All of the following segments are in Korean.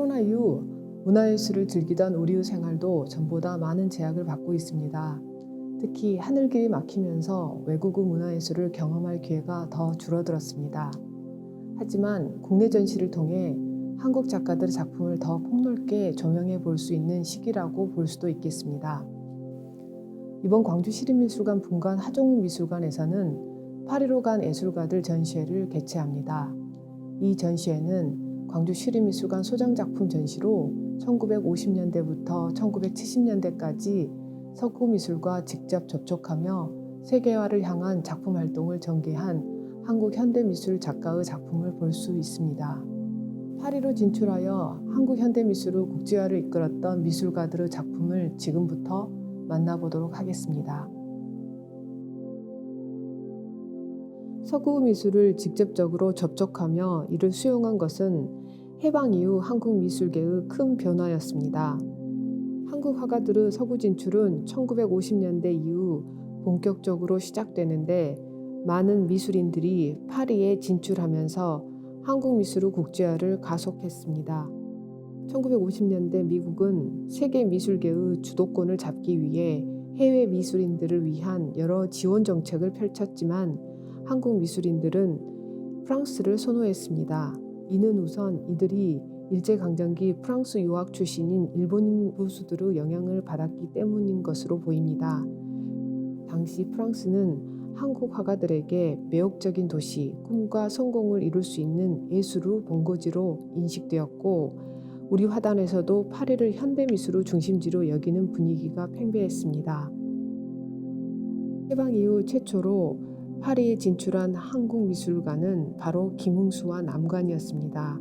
코로나 이후 문화예술을 즐기던 우리의 생활도 전보다 많은 제약을 받고 있습니다. 특히 하늘길이 막히면서 외국의 문화예술을 경험할 기회가 더 줄어들었습니다. 하지만 국내 전시를 통해 한국 작가들의 작품을 더 폭넓게 조명해 볼 수 있는 시기라고 볼 수도 있겠습니다. 이번 광주시립미술관 분관 하종미술관에서는 8.15간 예술가들 전시회를 개최합니다. 이 전시회는 광주시립미술관 소장작품 전시로 1950년대부터 1970년대까지 서구미술과 직접 접촉하며 세계화를 향한 작품 활동을 전개한 한국 현대미술 작가의 작품을 볼 수 있습니다. 파리로 진출하여 한국 현대미술의 국제화를 이끌었던 미술가들의 작품을 지금부터 만나보도록 하겠습니다. 서구 미술을 직접적으로 접촉하며 이를 수용한 것은 해방 이후 한국 미술계의 큰 변화였습니다. 한국 화가들의 서구 진출은 1950년대 이후 본격적으로 시작되는데 많은 미술인들이 파리에 진출하면서 한국 미술의 국제화를 가속했습니다. 1950년대 미국은 세계 미술계의 주도권을 잡기 위해 해외 미술인들을 위한 여러 지원 정책을 펼쳤지만 한국 미술인들은 프랑스를 선호했습니다. 이는 우선 이들이 일제강점기 프랑스 유학 출신인 일본인 부수들의 영향을 받았기 때문인 것으로 보입니다. 당시 프랑스는 한국 화가들에게 매혹적인 도시, 꿈과 성공을 이룰 수 있는 예술의 본거지로 인식되었고 우리 화단에서도 파리를 현대미술의 중심지로 여기는 분위기가 팽배했습니다. 해방 이후 최초로 파리에 진출한 한국 미술가는 바로 김흥수와 남관이었습니다.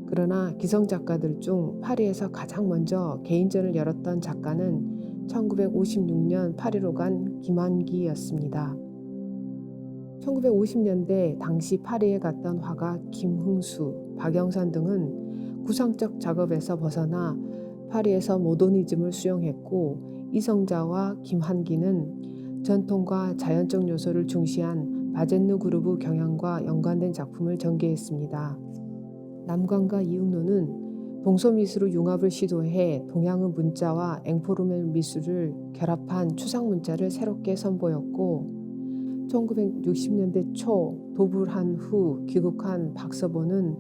그러나 기성 작가들 중 파리에서 가장 먼저 개인전을 열었던 작가는 1956년 파리로 간 김환기였습니다. 1950년대 당시 파리에 갔던 화가 김흥수, 박영선 등은 구상적 작업에서 벗어나 파리에서 모더니즘을 수용했고 이성자와 김환기는 전통과 자연적 요소를 중시한 바제느 그룹의 경향과 연관된 작품을 전개했습니다. 남관과 이응노는 동서미술의 융합을 시도해 동양의 문자와 앵포르멜 미술을 결합한 추상문자를 새롭게 선보였고 1960년대 초 도불한 후 귀국한 박서보는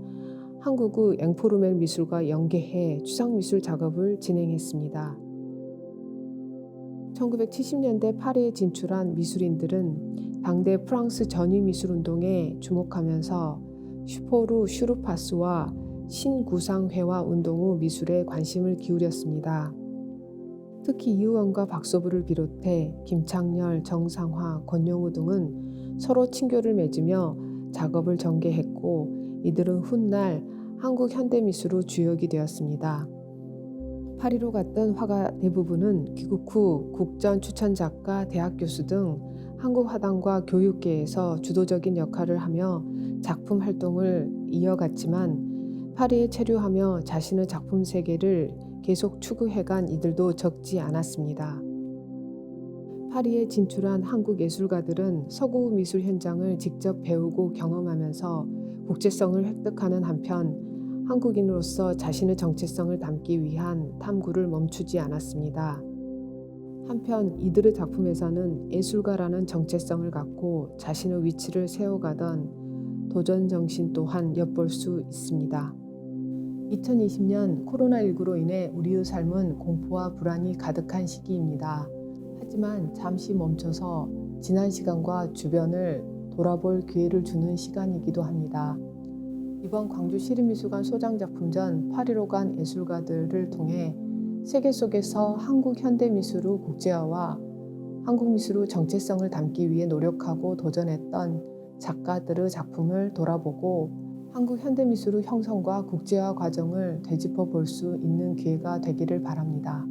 한국의 앵포르멜 미술과 연계해 추상미술 작업을 진행했습니다. 1970년대 파리에 진출한 미술인들은 당대 프랑스 전위미술운동에 주목하면서 슈포르 슈르파스와 신구상회화 운동의 미술에 관심을 기울였습니다. 특히 이우원과 박소부를 비롯해 김창렬, 정상화, 권영우 등은 서로 친교를 맺으며 작업을 전개했고 이들은 훗날 한국 현대미술의 주역이 되었습니다. 파리로 갔던 화가 대부분은 귀국 후 국전 추천작가, 대학 교수 등 한국 화단과 교육계에서 주도적인 역할을 하며 작품 활동을 이어갔지만 파리에 체류하며 자신의 작품 세계를 계속 추구해간 이들도 적지 않았습니다. 파리에 진출한 한국 예술가들은 서구 미술 현장을 직접 배우고 경험하면서 국제성을 획득하는 한편 한국인으로서 자신의 정체성을 담기 위한 탐구를 멈추지 않았습니다. 한편 이들의 작품에서는 예술가라는 정체성을 갖고 자신의 위치를 세워가던 도전 정신 또한 엿볼 수 있습니다. 2020년 코로나19로 인해 우리의 삶은 공포와 불안이 가득한 시기입니다. 하지만 잠시 멈춰서 지난 시간과 주변을 돌아볼 기회를 주는 시간이기도 합니다. 이번 광주시립미술관 소장작품전 8.15간 예술가들을 통해 세계 속에서 한국 현대미술의 국제화와 한국 미술의 정체성을 담기 위해 노력하고 도전했던 작가들의 작품을 돌아보고 한국 현대미술의 형성과 국제화 과정을 되짚어 볼 수 있는 기회가 되기를 바랍니다.